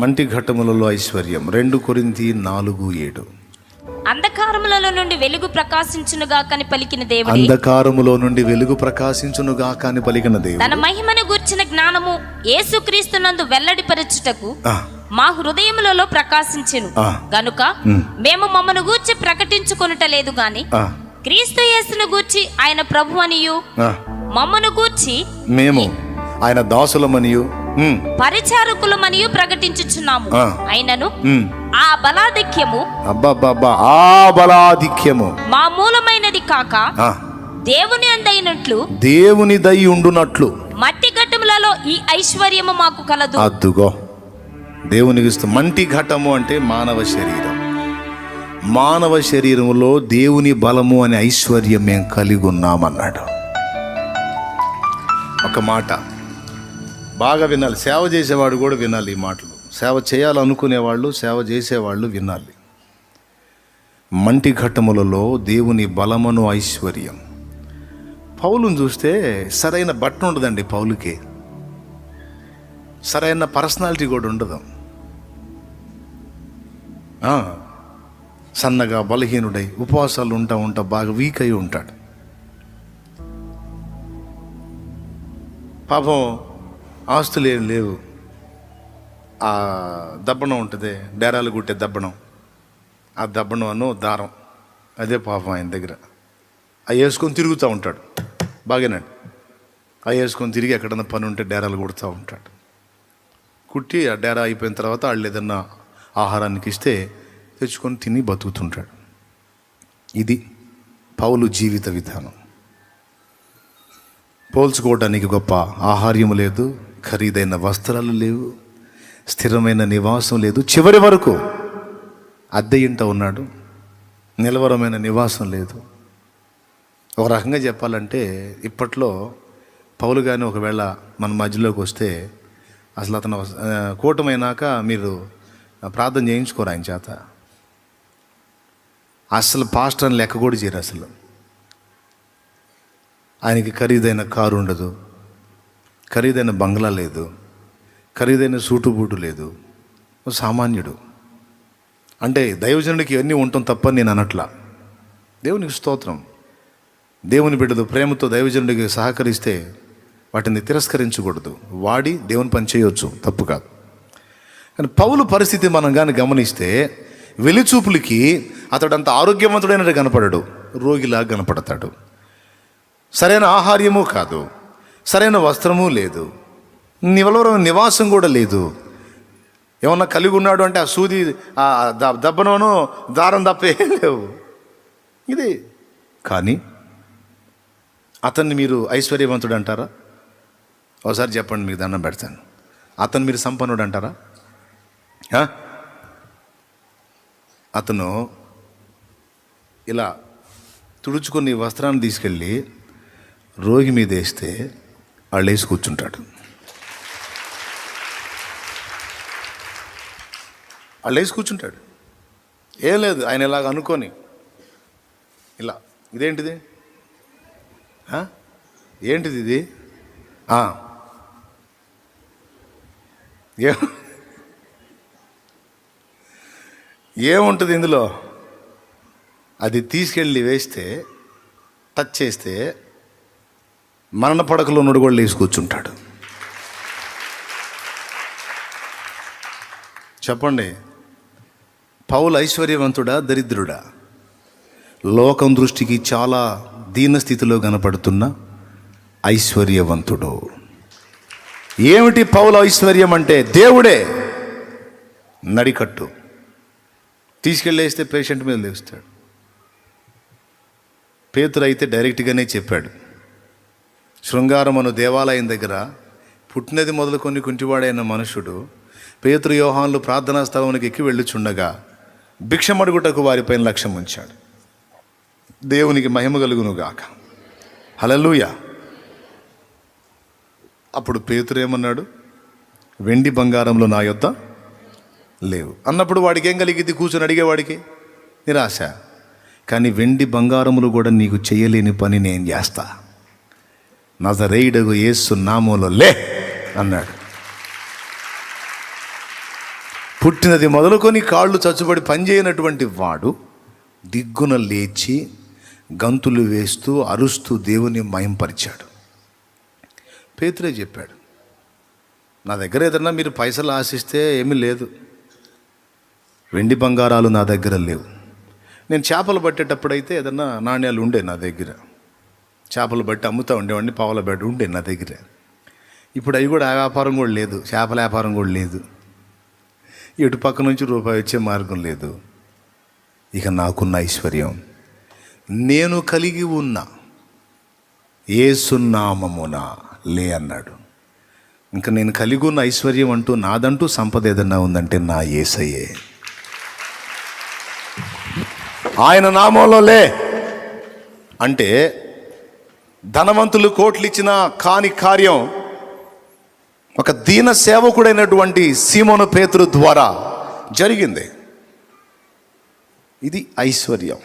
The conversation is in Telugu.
మంటి ఘట్టములలో ఐశ్వర్యం 2 కొరింథీ 4:7. అంధకారములలో నుండి వెలుగు ప్రకాశించునుగా కని పలికిన దేవుడు, అంధకారములో నుండి వెలుగు ప్రకాశించునుగా కాని పలికిన దేవుడు, తన మహిమను గూర్చిన జ్ఞానము యేసుక్రీస్తునందు వెల్లడిపరచుటకు మా హృదయములలో ప్రకాశించెను గనుక మేము మమ్మను గూర్చి ప్రకటించుకొనుటలేదు గాని క్రీస్తు యేసును గూర్చి ఆయన ప్రభువనియు మమ్మను గూర్చి మేము ఆయన దాసులమనియు పరిచారకులమనియు ప్రకటించుచున్నాము. అయినను ఆ బలాధిక్యము ఆ బలాధిక్యము మా మూలమైనది కాక దేవుని అందైనట్లు దేవునిదై ఉండునట్లు మట్టి ఘట్టములలో ఈ ఐశ్వర్యము మాకు కలదు. అద్దుగో దేవునికి మంటి ఘట్టము అంటే మానవ శరీరం. మానవ శరీరంలో దేవుని బలము అనే ఐశ్వర్యం మేము కలిగి ఉన్నామన్నాడు. ఒక మాట బాగా వినాలి. సేవ చేసేవాడు కూడా వినాలి ఈ మాటలు. సేవ చేయాలనుకునేవాళ్ళు, సేవ చేసేవాళ్ళు వినాలి. మంటి ఘట్టములలో దేవుని బలమును ఐశ్వర్యం. పౌలుని చూస్తే సరైన బట్ట ఉండదండి. పౌలుకి సరైన పర్సనాలిటీ కూడా ఉండదు. సన్నగా బలహీనుడై ఉపవాసాలు ఉంటా బాగా వీక్ అయి ఉంటాడు. పాపం ఆస్తులు ఏం లేవు. ఆ దబ్బణం ఉంటుంది, డేరాలు కుట్టే దబ్బణం. ఆ దబ్బణం అను దారం, అదే పాపం ఆయన దగ్గర. అవి వేసుకొని తిరుగుతూ ఉంటాడు. బాగానండి. అవి వేసుకొని తిరిగి ఎక్కడన్నా పని ఉంటే డేరాలు కుడుతూ ఉంటాడు. కుట్టి ఆ డేరా అయిపోయిన తర్వాత వాళ్ళు ఏదన్నా ఆహారానికి ఇస్తే తెచ్చుకొని తిని బతుకుతుంటాడు. ఇది పౌలు జీవిత విధానం. పోల్చుకోవడానికి గొప్ప ఆహార్యం లేదు, ఖరీదైన వస్త్రాలు లేవు, స్థిరమైన నివాసం లేదు. చివరి వరకు అద్దె ఇంట ఉన్నాడు. నిలవరమైన నివాసం లేదు. ఒక రకంగా చెప్పాలంటే ఇప్పట్లో పౌలు కానీ ఒకవేళ మన మధ్యలోకి వస్తే అసలు అతను కూటమైనాక మీరు ప్రార్థన చేయించుకోరు ఆయన చేత. అసలు పాస్టర్ అని లెక్క కూడా చేయరు. అసలు ఆయనకి ఖరీదైన కారు ఉండదు, ఖరీదైన బంగ్లా లేదు, ఖరీదైన సూటు బూటు లేదు. సామాన్యుడు. అంటే దైవజనుడికి ఇవన్నీ ఉండటం తప్పని నేను అనట్లా. దేవునికి స్తోత్రం. దేవుని బిడ్డలు ప్రేమతో దైవజనుడికి సహకరిస్తే వాటిని తిరస్కరించకూడదు. వాడి దేవుని పని చేయవచ్చు, తప్పు కాదు. కానీ పౌలు పరిస్థితి మనం కానీ గమనిస్తే వెలిచూపులకి అతడు అంత ఆరోగ్యవంతుడైనట్టు కనపడడు, రోగిలా కనపడతాడు. సరైన ఆహార్యము కాదు, సరైన వస్త్రము లేదు, నివాసం కూడా లేదు. ఏమన్నా కలిగి ఉన్నాడు అంటే ఆ సూది ఆ దబ్బనోను దారం తప్పే లేవు. ఇది కానీ అతన్ని మీరు ఐశ్వర్యవంతుడు అంటారా? ఒకసారి చెప్పండి, మీకు దండం పెడతాను. అతను మీరు సంపన్నుడు అంటారా? అతను ఇలా తుడుచుకొని వస్త్రాన్ని తీసుకెళ్ళి రోగి మీద వేస్తే వాళ్ళు వేసి కూర్చుంటాడు. వాళ్ళు వేసి కూర్చుంటాడు. ఏం లేదు, ఆయన ఇలాగ అనుకొని ఇలా, ఇదేంటిది, ఏంటిది ఇది, ఏముంటుంది ఇందులో? అది తీసుకెళ్ళి వేస్తే, టచ్ చేస్తే మరణ పడకలో నుండి కూడా లేచి కూర్చుంటాడు. చెప్పండి, పౌలు ఐశ్వర్యవంతుడా దరిద్రుడా? లోకం దృష్టికి చాలా దీనస్థితిలో కనపడుతున్న ఐశ్వర్యవంతుడు. ఏమిటి పౌలు ఐశ్వర్యం అంటే? దేవుడే నడికట్టు తీసుకెళ్ళేస్తే పేషెంట్ మీద లేస్తాడు. పేతురు అయితే డైరెక్ట్గానే చెప్పాడు. శృంగారం అను దేవాలయం దగ్గర పుట్టినది మొదలుకొని కుంటివాడైన మనుషుడు పేతురు యోహాన్లు ప్రార్థనా స్థలానికి ఎక్కి వెళ్ళుచుండగా భిక్షమడుగుటకు వారిపైన లక్ష్యం ఉంచాడు. దేవునికి మహిమ కలుగునుగాక. హల్లెలూయా. అప్పుడు పేతురు ఏమన్నాడు? వెండి బంగారంలో నా యొద్ద లేవు అన్నప్పుడు వాడికి ఏం కలిగింది? కూర్చొని అడిగేవాడికి నిరాశ. కానీ వెండి బంగారములు కూడా నీకు చేయలేని పని నేను చేస్తా, నజరేయుడగు యేసు నామములో లే అన్నాడు. పుట్టినది మొదలుకొని కాళ్ళు చచ్చుబడి పనిచేయనటువంటి వాడు దిగ్గున లేచి గంతులు వేస్తూ అరుస్తూ దేవుని మయంపరిచాడు. పేతురే చెప్పాడు, నా దగ్గర ఏదన్నా మీరు పైసలు ఆశిస్తే ఏమీ లేదు, వెండి బంగారాలు నా దగ్గర లేవు. నేను చేపలు పట్టేటప్పుడైతే ఏదన్నా నాణ్యాలు ఉండే నా దగ్గర, చేపలు బట్టి అమ్ముతూ ఉండేవాడిని, పావుల బట్టి ఉండే నా దగ్గర. ఇప్పుడు అవి కూడా ఆ వ్యాపారం కూడా లేదు, చేపల వ్యాపారం కూడా లేదు, ఇటు పక్క నుంచి రూపాయి వచ్చే మార్గం లేదు. ఇక నాకున్న ఐశ్వర్యం నేను కలిగి ఉన్న యేసు నామమున లే అన్నాడు. ఇంకా నేను కలిగి ఉన్న ఐశ్వర్యం అంటూ నాదంటూ సంపద ఏదన్నా ఉందంటే నా యేసయ్యే. ఆయన నామంలో లే అంటే ధనవంతులు కోట్లు ఇచ్చినా కాని కార్యం ఒక దీన సేవకుడైనటువంటి సీమోను పేతురు ద్వారా జరిగింది. ఇది ఐశ్వర్యం.